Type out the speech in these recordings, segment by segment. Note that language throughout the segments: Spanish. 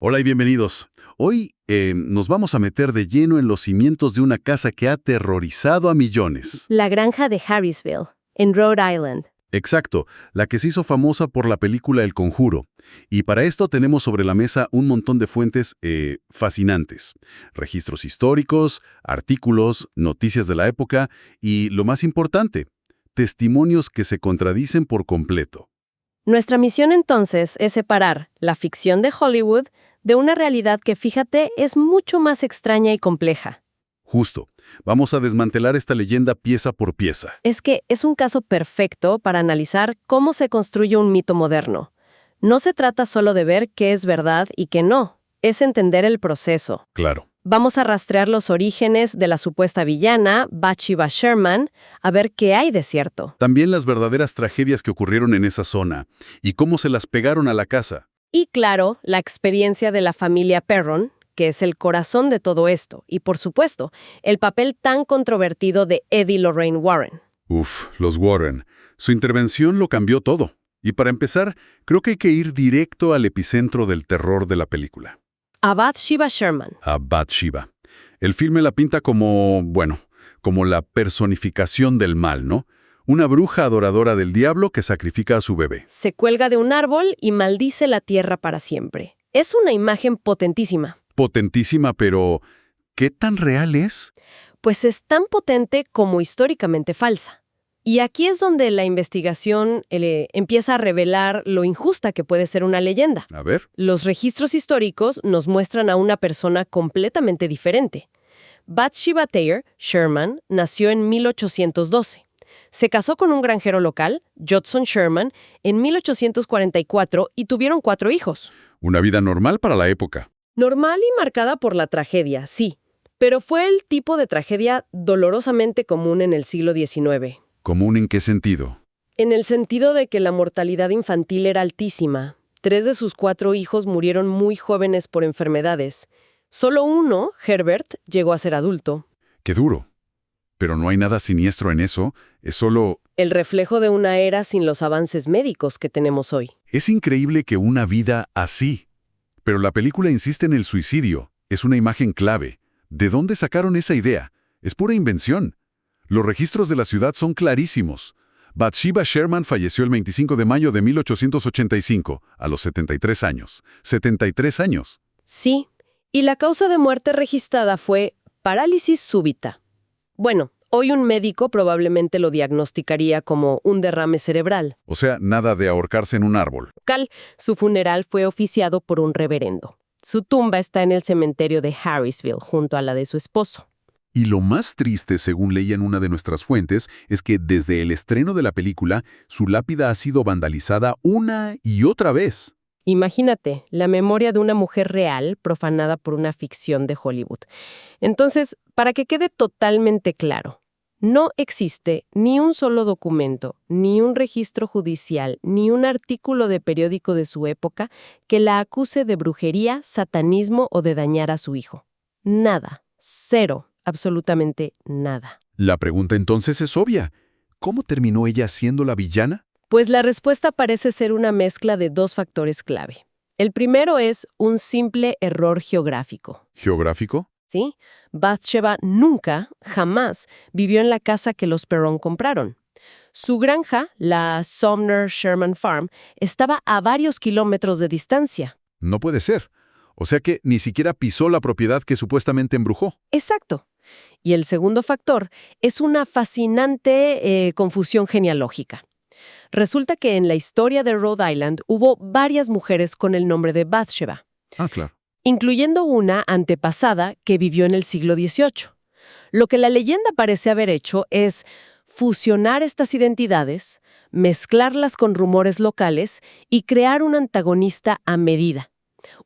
Hola y bienvenidos. Hoy nos vamos a meter de lleno en los cimientos de una casa que ha aterrorizado a millones. La granja de Harrisville, en Rhode Island. Exacto, la que se hizo famosa por la película El Conjuro. Y para esto tenemos sobre la mesa un montón de fuentes fascinantes. Registros históricos, artículos, noticias de la época y, lo más importante, testimonios que se contradicen por completo. Nuestra misión entonces es separar la ficción de Hollywood de una realidad que, fíjate, es mucho más extraña y compleja. Justo, vamos a desmantelar esta leyenda pieza por pieza. Es que es un caso perfecto para analizar cómo se construye un mito moderno. No se trata solo de ver qué es verdad y qué no, es entender el proceso. Claro. Vamos a rastrear los orígenes de la supuesta villana, Bathsheba Sherman, a ver qué hay de cierto. También las verdaderas tragedias que ocurrieron en esa zona y cómo se las pegaron a la casa. Y claro, la experiencia de la familia Perron, que es el corazón de todo esto, y por supuesto, el papel tan controvertido de Eddie Lorraine Warren. Los Warren. Su intervención lo cambió todo. Y para empezar, creo que hay que ir directo al epicentro del terror de la película. A Bathsheba Sherman. A Bathsheba. El filme la pinta como, como la personificación del mal, ¿no? Una bruja adoradora del diablo que sacrifica a su bebé. Se cuelga de un árbol y maldice la tierra para siempre. Es una imagen potentísima. Potentísima, pero ¿qué tan real es? Pues es tan potente como históricamente falsa. Y aquí es donde la investigación empieza a revelar lo injusta que puede ser una leyenda. A ver. Los registros históricos nos muestran a una persona completamente diferente. Bathsheba Thayer Sherman nació en 1812. Se casó con un granjero local, Judson Sherman, en 1844 y tuvieron 4 hijos. Una vida normal para la época. Normal y marcada por la tragedia, sí. Pero fue el tipo de tragedia dolorosamente común en el siglo XIX. ¿Común en qué sentido? En el sentido de que la mortalidad infantil era altísima. 3 de sus 4 hijos murieron muy jóvenes por enfermedades. Solo uno, Herbert, llegó a ser adulto. Qué duro. Pero no hay nada siniestro en eso, es solo... El reflejo de una era sin los avances médicos que tenemos hoy. Es increíble que una vida así. Pero la película insiste en el suicidio. Es una imagen clave. ¿De dónde sacaron esa idea? Es pura invención. Los registros de la ciudad son clarísimos. Bathsheba Sherman falleció el 25 de mayo de 1885, a los 73 años. 73 años. Sí, y la causa de muerte registrada fue parálisis súbita. Bueno, hoy un médico probablemente lo diagnosticaría como un derrame cerebral. O sea, nada de ahorcarse en un árbol. Su funeral fue oficiado por un reverendo. Su tumba está en el cementerio de Harrisville, junto a la de su esposo. Y lo más triste, según leía en una de nuestras fuentes, es que desde el estreno de la película, su lápida ha sido vandalizada una y otra vez. Imagínate, la memoria de una mujer real profanada por una ficción de Hollywood. Entonces, para que quede totalmente claro, no existe ni un solo documento, ni un registro judicial, ni un artículo de periódico de su época que la acuse de brujería, satanismo o de dañar a su hijo. Nada. Cero. Absolutamente nada. La pregunta entonces es obvia. ¿Cómo terminó ella siendo la villana? Pues la respuesta parece ser una mezcla de 2 factores clave. El primero es un simple error geográfico. ¿Geográfico? ¿Sí? Bathsheba nunca, jamás, vivió en la casa que los Perron compraron. Su granja, la Sumner Sherman Farm, estaba a varios kilómetros de distancia. No puede ser. O sea que ni siquiera pisó la propiedad que supuestamente embrujó. Exacto. Y el segundo factor es una fascinante confusión genealógica. Resulta que en la historia de Rhode Island hubo varias mujeres con el nombre de Bathsheba. Ah, claro. Incluyendo una antepasada que vivió en el siglo XVIII. Lo que la leyenda parece haber hecho es fusionar estas identidades, mezclarlas con rumores locales y crear un antagonista a medida.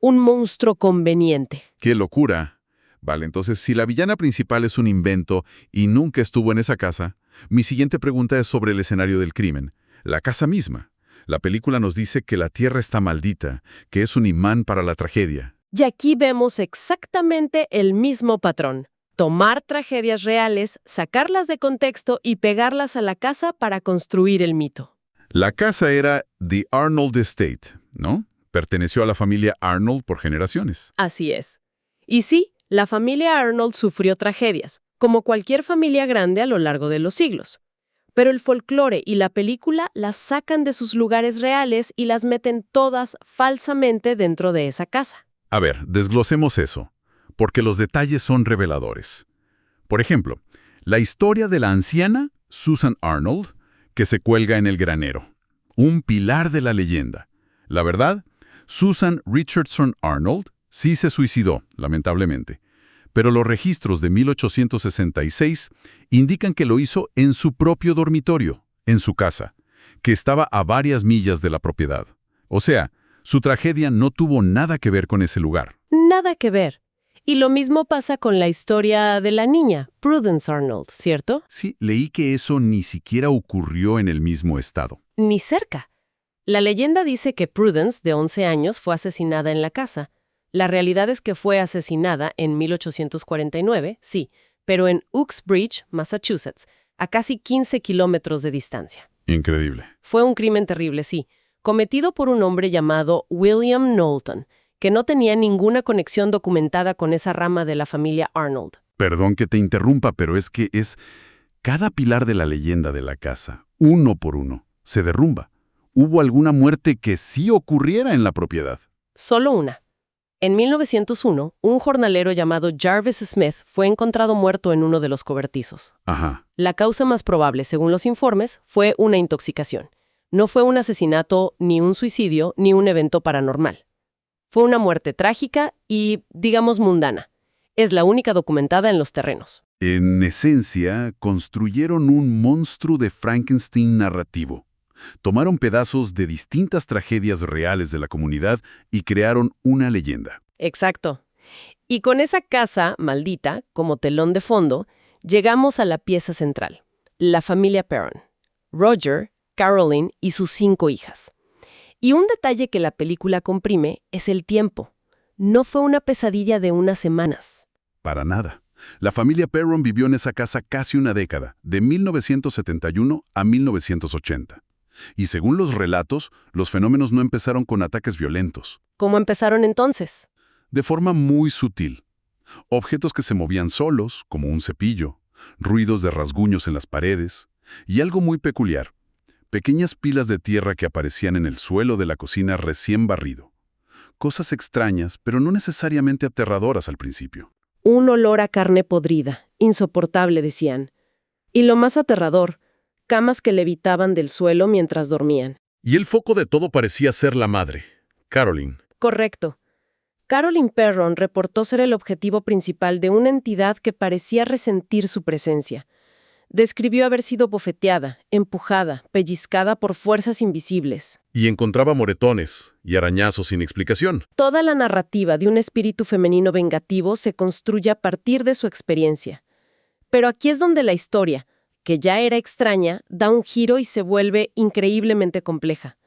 Un monstruo conveniente. ¡Qué locura! Vale, entonces, si la villana principal es un invento y nunca estuvo en esa casa, mi siguiente pregunta es sobre el escenario del crimen. La casa misma. La película nos dice que la tierra está maldita, que es un imán para la tragedia. Y aquí vemos exactamente el mismo patrón. Tomar tragedias reales, sacarlas de contexto y pegarlas a la casa para construir el mito. La casa era The Arnold Estate, ¿no? Perteneció a la familia Arnold por generaciones. Así es. Y sí, la familia Arnold sufrió tragedias, como cualquier familia grande a lo largo de los siglos. Pero el folclore y la película las sacan de sus lugares reales y las meten todas falsamente dentro de esa casa. A ver, desglosemos eso, porque los detalles son reveladores. Por ejemplo, la historia de la anciana Susan Arnold, que se cuelga en el granero. Un pilar de la leyenda. La verdad, Susan Richardson Arnold sí se suicidó, lamentablemente. Pero los registros de 1866 indican que lo hizo en su propio dormitorio, en su casa, que estaba a varias millas de la propiedad. O sea, su tragedia no tuvo nada que ver con ese lugar. Nada que ver. Y lo mismo pasa con la historia de la niña, Prudence Arnold, ¿cierto? Sí, leí que eso ni siquiera ocurrió en el mismo estado. Ni cerca. La leyenda dice que Prudence, de 11 años, fue asesinada en la casa. La realidad es que fue asesinada en 1849, sí, pero en Uxbridge, Massachusetts, a casi 15 kilómetros de distancia. Increíble. Fue un crimen terrible, sí, cometido por un hombre llamado William Knowlton, que no tenía ninguna conexión documentada con esa rama de la familia Arnold. Perdón que te interrumpa, pero es que cada pilar de la leyenda de la casa, uno por uno, se derrumba. ¿Hubo alguna muerte que sí ocurriera en la propiedad? Solo una. En 1901, un jornalero llamado Jarvis Smith fue encontrado muerto en uno de los cobertizos. Ajá. La causa más probable, según los informes, fue una intoxicación. No fue un asesinato, ni un suicidio, ni un evento paranormal. Fue una muerte trágica y, digamos, mundana. Es la única documentada en los terrenos. En esencia, construyeron un monstruo de Frankenstein narrativo. Tomaron pedazos de distintas tragedias reales de la comunidad y crearon una leyenda. Exacto. Y con esa casa maldita, como telón de fondo, llegamos a la pieza central, la familia Perron. Roger, Caroline y sus 5 hijas. Y un detalle que la película comprime es el tiempo. No fue una pesadilla de unas semanas. Para nada. La familia Perron vivió en esa casa casi una década, de 1971 a 1980. Y según los relatos, los fenómenos no empezaron con ataques violentos. ¿Cómo empezaron entonces? De forma muy sutil. Objetos que se movían solos, como un cepillo, ruidos de rasguños en las paredes, y algo muy peculiar. Pequeñas pilas de tierra que aparecían en el suelo de la cocina recién barrido. Cosas extrañas, pero no necesariamente aterradoras al principio. Un olor a carne podrida, insoportable, decían. Y lo más aterrador, camas que levitaban del suelo mientras dormían. Y el foco de todo parecía ser la madre, Caroline. Correcto. Caroline Perron reportó ser el objetivo principal de una entidad que parecía resentir su presencia. Describió haber sido bofeteada, empujada, pellizcada por fuerzas invisibles. Y encontraba moretones y arañazos sin explicación. Toda la narrativa de un espíritu femenino vengativo se construye a partir de su experiencia. Pero aquí es donde la historia, que ya era extraña, da un giro y se vuelve increíblemente compleja.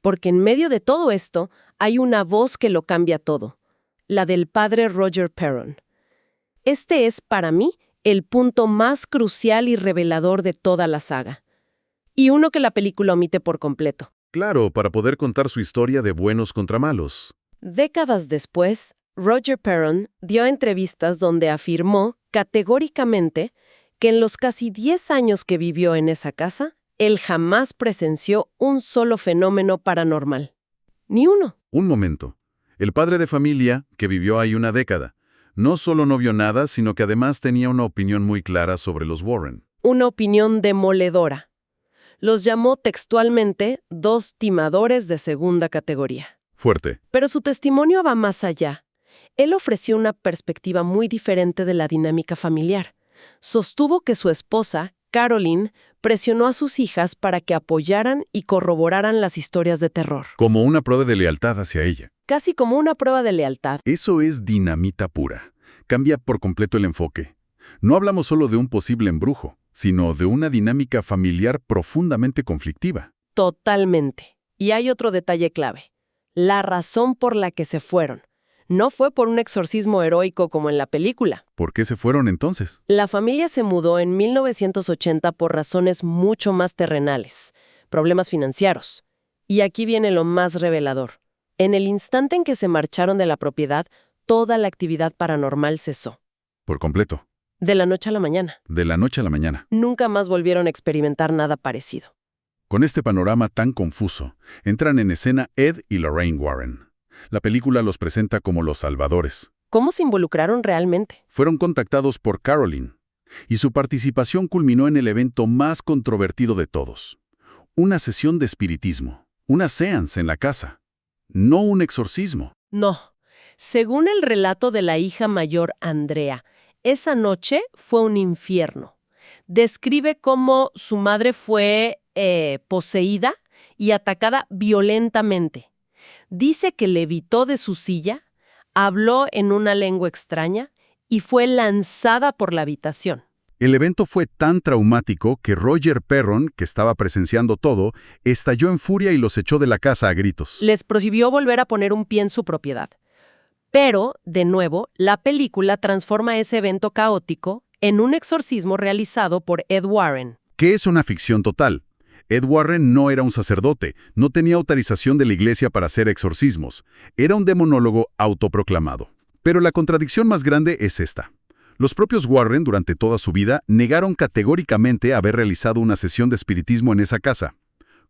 Porque en medio de todo esto hay una voz que lo cambia todo, la del padre Roger Perron. Este es, para mí, el punto más crucial y revelador de toda la saga. Y uno que la película omite por completo. Claro, para poder contar su historia de buenos contra malos. Décadas después, Roger Perron dio entrevistas donde afirmó categóricamente que en los casi 10 años que vivió en esa casa, él jamás presenció un solo fenómeno paranormal. Ni uno. Un momento. El padre de familia, que vivió ahí una década, no solo no vio nada, sino que además tenía una opinión muy clara sobre los Warren. Una opinión demoledora. Los llamó textualmente 2 timadores de segunda categoría. Fuerte. Pero su testimonio va más allá. Él ofreció una perspectiva muy diferente de la dinámica familiar. Sostuvo que su esposa, Caroline, presionó a sus hijas para que apoyaran y corroboraran las historias de terror. Como una prueba de lealtad hacia ella. Casi como una prueba de lealtad. Eso es dinamita pura. Cambia por completo el enfoque. No hablamos solo de un posible embrujo, sino de una dinámica familiar profundamente conflictiva. Totalmente. Y hay otro detalle clave. La razón por la que se fueron. No fue por un exorcismo heroico como en la película. ¿Por qué se fueron entonces? La familia se mudó en 1980 por razones mucho más terrenales, problemas financieros. Y aquí viene lo más revelador. En el instante en que se marcharon de la propiedad, toda la actividad paranormal cesó. Por completo. De la noche a la mañana. De la noche a la mañana. Nunca más volvieron a experimentar nada parecido. Con este panorama tan confuso, entran en escena Ed y Lorraine Warren. La película los presenta como los salvadores. ¿Cómo se involucraron realmente? Fueron contactados por Caroline, y su participación culminó en el evento más controvertido de todos. Una sesión de espiritismo, una séance en la casa. No un exorcismo. No. Según el relato de la hija mayor Andrea, esa noche fue un infierno. Describe cómo su madre fue poseída y atacada violentamente. Dice que levitó de su silla, habló en una lengua extraña y fue lanzada por la habitación. El evento fue tan traumático que Roger Perron, que estaba presenciando todo, estalló en furia y los echó de la casa a gritos. Les prohibió volver a poner un pie en su propiedad. Pero, de nuevo, la película transforma ese evento caótico en un exorcismo realizado por Ed Warren. ¿Qué es una ficción total? Ed Warren no era un sacerdote, no tenía autorización de la iglesia para hacer exorcismos. Era un demonólogo autoproclamado. Pero la contradicción más grande es esta. Los propios Warren, durante toda su vida, negaron categóricamente haber realizado una sesión de espiritismo en esa casa.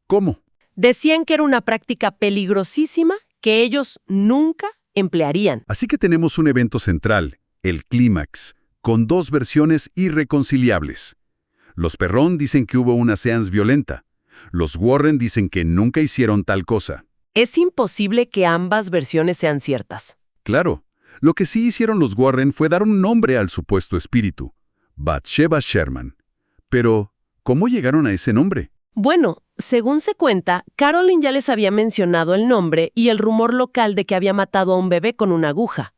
¿Cómo? Decían que era una práctica peligrosísima que ellos nunca emplearían. Así que tenemos un evento central, el clímax, con dos versiones irreconciliables. Los Perron dicen que hubo una séance violenta. Los Warren dicen que nunca hicieron tal cosa. Es imposible que ambas versiones sean ciertas. Claro, lo que sí hicieron los Warren fue dar un nombre al supuesto espíritu, Bathsheba Sherman. Pero, ¿cómo llegaron a ese nombre? Bueno, según se cuenta, Caroline ya les había mencionado el nombre y el rumor local de que había matado a un bebé con una aguja.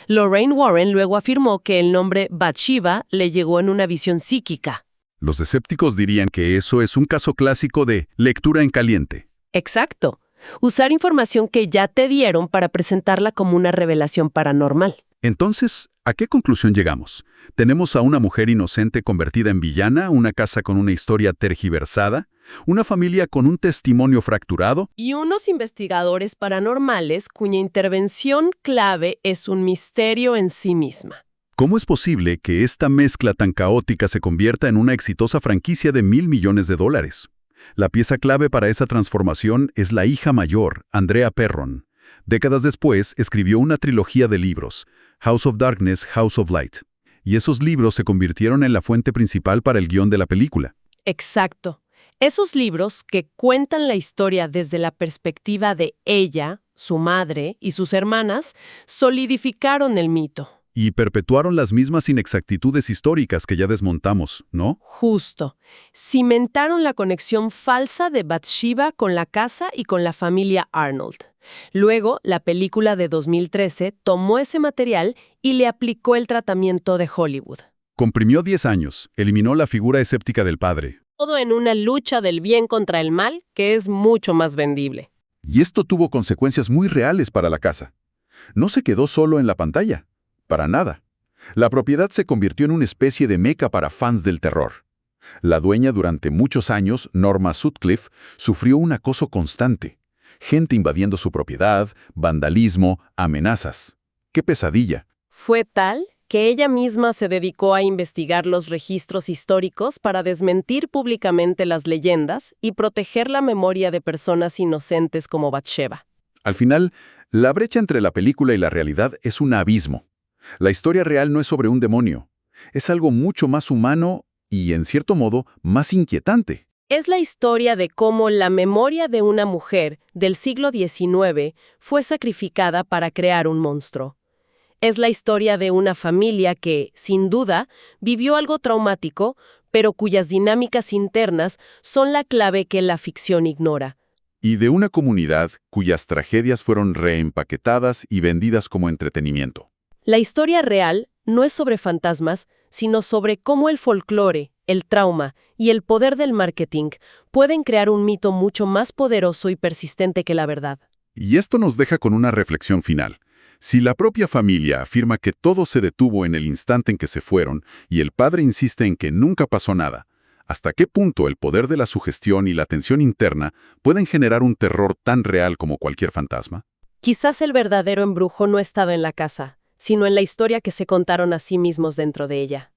Lorraine Warren luego afirmó que el nombre Bathsheba le llegó en una visión psíquica. Los escépticos dirían que eso es un caso clásico de lectura en caliente. Exacto. Usar información que ya te dieron para presentarla como una revelación paranormal. Entonces, ¿a qué conclusión llegamos? ¿Tenemos a una mujer inocente convertida en villana, una casa con una historia tergiversada, una familia con un testimonio fracturado? Y unos investigadores paranormales cuya intervención clave es un misterio en sí misma. ¿Cómo es posible que esta mezcla tan caótica se convierta en una exitosa franquicia de $1.000 millones? La pieza clave para esa transformación es la hija mayor, Andrea Perron. Décadas después, escribió una trilogía de libros, House of Darkness, House of Light. Y esos libros se convirtieron en la fuente principal para el guión de la película. Exacto. Esos libros que cuentan la historia desde la perspectiva de ella, su madre y sus hermanas, solidificaron el mito. Y perpetuaron las mismas inexactitudes históricas que ya desmontamos, ¿no? Justo. Cimentaron la conexión falsa de Bathsheba con la casa y con la familia Arnold. Luego, la película de 2013 tomó ese material y le aplicó el tratamiento de Hollywood. Comprimió 10 años, eliminó la figura escéptica del padre. Todo en una lucha del bien contra el mal que es mucho más vendible. Y esto tuvo consecuencias muy reales para la casa. No se quedó solo en la pantalla. Para nada. La propiedad se convirtió en una especie de meca para fans del terror. La dueña durante muchos años, Norma Sutcliffe, sufrió un acoso constante. Gente invadiendo su propiedad, vandalismo, amenazas. ¡Qué pesadilla! Fue tal que ella misma se dedicó a investigar los registros históricos para desmentir públicamente las leyendas y proteger la memoria de personas inocentes como Bathsheba. Al final, la brecha entre la película y la realidad es un abismo. La historia real no es sobre un demonio. Es algo mucho más humano y, en cierto modo, más inquietante. Es la historia de cómo la memoria de una mujer del siglo XIX fue sacrificada para crear un monstruo. Es la historia de una familia que, sin duda, vivió algo traumático, pero cuyas dinámicas internas son la clave que la ficción ignora. Y de una comunidad cuyas tragedias fueron reempaquetadas y vendidas como entretenimiento. La historia real no es sobre fantasmas, sino sobre cómo el folclore, el trauma y el poder del marketing pueden crear un mito mucho más poderoso y persistente que la verdad. Y esto nos deja con una reflexión final. Si la propia familia afirma que todo se detuvo en el instante en que se fueron y el padre insiste en que nunca pasó nada, ¿hasta qué punto el poder de la sugestión y la tensión interna pueden generar un terror tan real como cualquier fantasma? Quizás el verdadero embrujo no estaba en la casa, sino en la historia que se contaron a sí mismos dentro de ella.